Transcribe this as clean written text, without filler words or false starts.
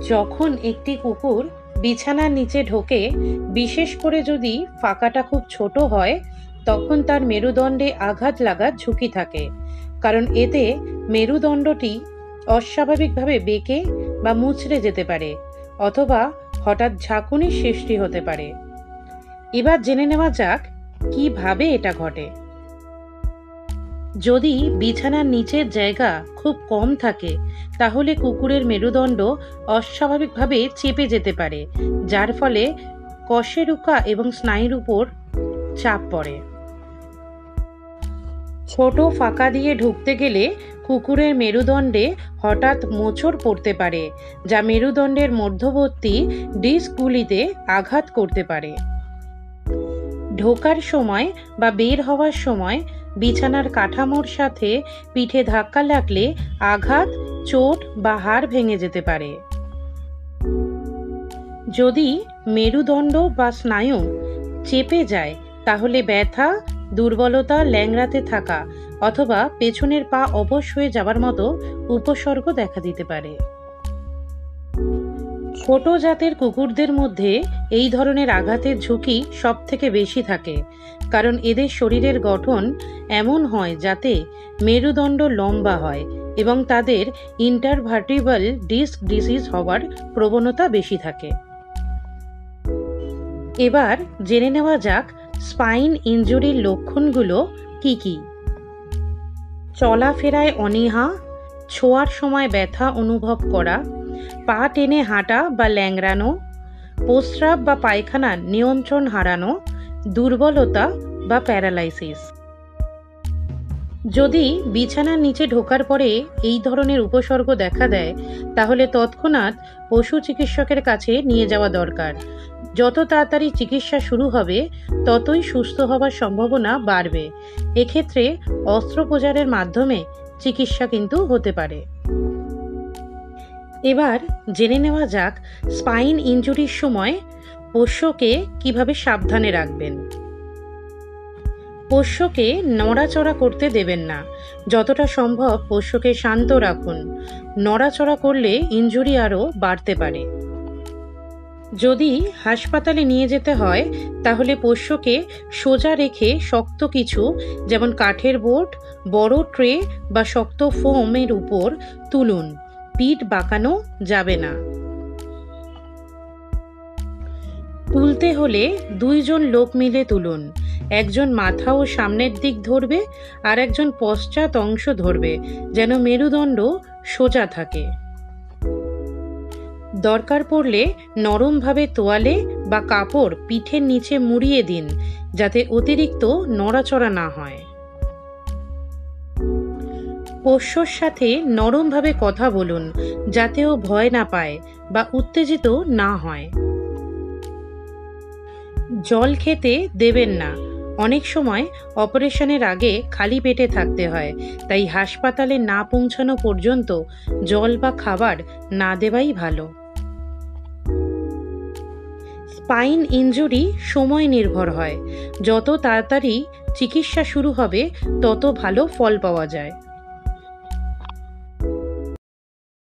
যখন একটি কুকুর বিছানার নিচে ঢোকে, বিশেষ করে যদি ফাঁকাটা খুব ছোট হয়, তখন তার মেরুদণ্ডে আঘাত লাগার ঝুঁকি থাকে। কারণ এতে মেরুদণ্ডটি অস্বাভাবিকভাবে বেঁকে বা মুচড়ে যেতে পারে, অথবা হঠাৎ ঝাঁকুনির সৃষ্টি হতে পারে। এবার জেনে নেওয়া যাক কিভাবে এটা ঘটে। যদি বিছানার নিচের জায়গা খুব কম থাকে, তাহলে কুকুরের মেরুদণ্ড অস্বাভাবিকভাবে চেপে যেতে পারে, যার ফলে কশেরুকা এবং স্নায়ুর উপর চাপ পড়ে। ছোট ফাঁকা দিয়ে ঢুকতে গেলে কুকুরের মেরুদণ্ডে হঠাৎ মোচড় পড়তে পারে, যা মেরুদণ্ডের মধ্যবর্তী ডিস্কগুলিতে আঘাত করতে পারে। ঢোকার সময় বা বের হওয়ার সময় বিছানার কাঠামোর সাথে পিঠে ধাক্কা লাগলে আঘাত, চোট বা হাড় ভেঙে যেতে পারে। যদি মেরুদণ্ড বা স্নায়ু চেপে যায়, তাহলে ব্যথা, দুর্বলতা, ল্যাংড়াতে থাকা অথবা পেছনের পা অবশ হয়ে যাবার মতো উপসর্গ দেখা দিতে পারে। ছোট জাতের কুকুরদের মধ্যে এই ধরনের আঘাতের ঝুঁকি সব থেকে বেশি থাকে, কারণ এদের শরীরের গঠন এমন হয় যাতে মেরুদণ্ড লম্বা হয় এবং তাদের ইন্টারভার্টিব্রাল ডিস্ক ডিজিজ হওয়ার প্রবণতা বেশি থাকে। এবার জেনে নেওয়া যাক স্পাইন ইনজুরির লক্ষণগুলো কি কি। চলাফেরায় অনীহা, ছোঁয়ার সময় ব্যথা অনুভব করা, পা টেনে হাঁটা বা ল্যাংড়ানো, প্রস্রাব বা পায়খানার নিয়ন্ত্রণ হারানো, দুর্বলতা বা প্যারালাইসিস। যদি বিছানার নিচে ঢোকার পরে এই ধরনের উপসর্গ দেখা দেয়, তাহলে তৎক্ষণাৎ পশু চিকিৎসকের কাছে নিয়ে যাওয়া দরকার। যত তাড়াতাড়ি চিকিৎসা শুরু হবে, ততই সুস্থ হওয়ার সম্ভাবনা বাড়বে। এক্ষেত্রে অস্ত্রোপচারের মাধ্যমে চিকিৎসা কিন্তু হতে পারে। এবার জেনে নেওয়া যাক স্পাইন ইনজুরির সময় পোষ্যকে কিভাবে সাবধানে রাখবেন। পোষ্যকে নড়াচড়া করতে দেবেন না। যতটা সম্ভব পোষ্যকে শান্ত রাখুন। নড়াচড়া করলে ইনজুরি আরও বাড়তে পারে। যদি হাসপাতালে নিয়ে যেতে হয়, তাহলে পোষ্যকে সোজা রেখে শক্ত কিছু, যেমন কাঠের বোর্ড, বড় ট্রে বা শক্ত ফোমের উপর তুলুন। পিঠ বাঁকানো যাবে না। তুলতে হলে দুইজন লোক মিলে তুলুন। একজন মাথা ও সামনের দিক ধরবে, আর একজন পশ্চাৎ অংশ ধরবে, যেন মেরুদণ্ড সোজা থাকে। দরকার পড়লে নরমভাবে তোয়ালে বা কাপড় পিঠের নিচে মুড়িয়ে দিন, যাতে অতিরিক্ত নড়াচড়া না হয়। পোষ্যর সাথে নরমভাবে কথা বলুন, যাতে ও ভয় না পায় বা উত্তেজিত না হয়। জল খেতে দেবেন না। অনেক সময় অপারেশনের আগে খালি পেটে থাকতে হয়, তাই হাসপাতালে না পৌঁছানো পর্যন্ত জল বা খাবার না দেওয়াই ভালো। স্পাইন ইনজুরি সময় নির্ভর হয়। যত তাড়াতাড়ি চিকিৎসা শুরু হবে, তত ভালো ফল পাওয়া যায়।